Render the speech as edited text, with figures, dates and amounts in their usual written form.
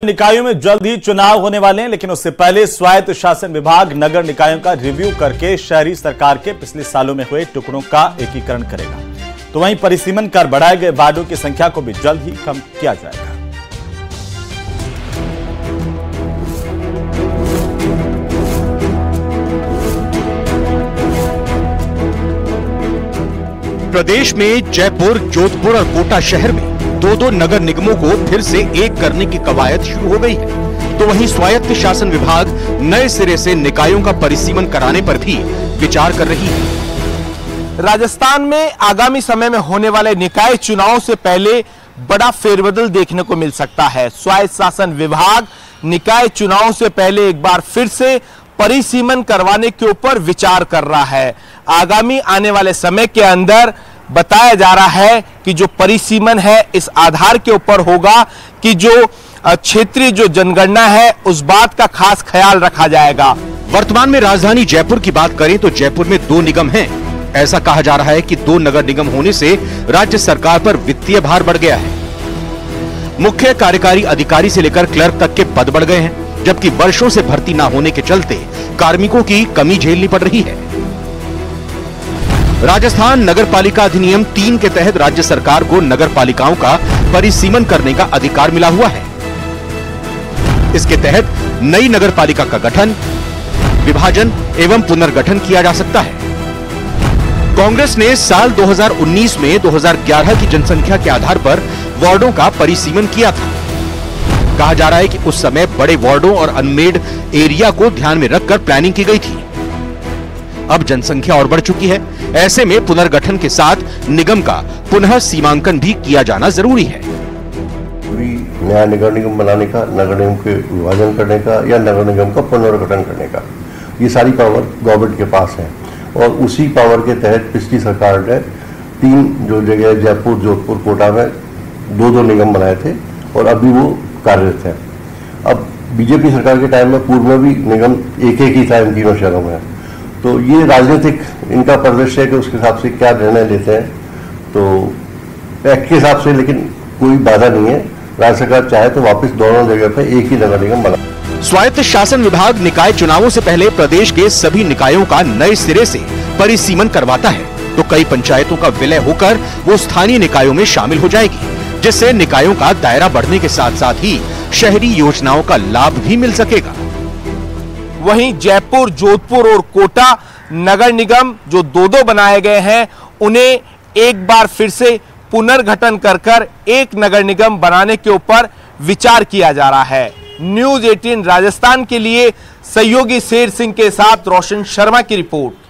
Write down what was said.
निकायों में जल्द ही चुनाव होने वाले हैं, लेकिन उससे पहले स्वायत्त शासन विभाग नगर निकायों का रिव्यू करके शहरी सरकार के पिछले सालों में हुए टुकड़ों का एकीकरण करेगा। तो वहीं परिसीमन कर बढ़ाए गए वार्डों की संख्या को भी जल्द ही कम किया जाएगा। प्रदेश में जयपुर, जोधपुर और कोटा शहर में दो नगर निगमों को फिर से एक करने की कवायद शुरू हो गई है। तो वहीं स्वायत्त शासन विभाग नए सिरे से निकायों का परिसीमन कराने पर भी विचार कर रही है। राजस्थान में आगामी समय में होने वाले निकाय चुनाव से पहले बड़ा फेरबदल देखने को मिल सकता है। स्वायत्त शासन विभाग निकाय चुनाव से पहले एक बार फिर से परिसीमन करवाने के ऊपर विचार कर रहा है। आगामी आने वाले समय के अंदर बताया जा रहा है कि जो परिसीमन है इस आधार के ऊपर होगा कि जो क्षेत्रीय जो जनगणना है उस बात का खास ख्याल रखा जाएगा। वर्तमान में राजधानी जयपुर की बात करें तो जयपुर में 2 निगम हैं। ऐसा कहा जा रहा है कि 2 नगर निगम होने से राज्य सरकार पर वित्तीय भार बढ़ गया है। मुख्य कार्यकारी अधिकारी से लेकर क्लर्क तक के पद बढ़ गए हैं, जबकि वर्षों से भर्ती न होने के चलते कार्मिकों की कमी झेलनी पड़ रही है। राजस्थान नगर पालिका अधिनियम 3 के तहत राज्य सरकार को नगर पालिकाओं का परिसीमन करने का अधिकार मिला हुआ है। इसके तहत नई नगर पालिका का गठन, विभाजन एवं पुनर्गठन किया जा सकता है। कांग्रेस ने साल 2019 में 2011 की जनसंख्या के आधार पर वार्डों का परिसीमन किया था। कहा जा रहा है कि उस समय बड़े वार्डों और अनमेड एरिया को ध्यान में रखकर प्लानिंग की गई थी। अब जनसंख्या और बढ़ चुकी है, ऐसे में पुनर्गठन के साथ निगम का पुनः सीमांकन भी किया जाना जरूरी है। नया नगर निगम बनाने का, नगर निगम के विभाजन करने का या नगर निगम का पुनर्गठन करने का, ये सारी पावर गवर्नमेंट के पास है। और उसी पावर के तहत पिछली सरकार ने 3 जो जगह जयपुर, जोधपुर, कोटा में 2 निगम बनाए थे और अभी वो कार्यरत है। अब बीजेपी सरकार के टाइम में पूर्व में भी निगम एक ही था इन तीनों शहरों में। तो ये राजनीतिक इनका परिदृश्य है कि उसके हिसाब से क्या निर्णय लेते हैं, तो एक्ट के हिसाब से, लेकिन कोई बाधा नहीं है। राज्य सरकार चाहे तो वापस दोनों जगह पे एक ही नगर निगम बना। स्वायत्त शासन विभाग निकाय चुनावों से पहले प्रदेश के सभी निकायों का नए सिरे से परिसीमन करवाता है, तो कई पंचायतों का विलय होकर वो स्थानीय निकायों में शामिल हो जाएगी, जिससे निकायों का दायरा बढ़ने के साथ साथ ही शहरी योजनाओं का लाभ भी मिल सकेगा। वहीं जयपुर, जोधपुर और कोटा नगर निगम जो 2 बनाए गए हैं, उन्हें एक बार फिर से पुनर्गठन कर एक नगर निगम बनाने के ऊपर विचार किया जा रहा है। न्यूज़ 18 राजस्थान के लिए सहयोगी शेर सिंह के साथ रोशन शर्मा की रिपोर्ट।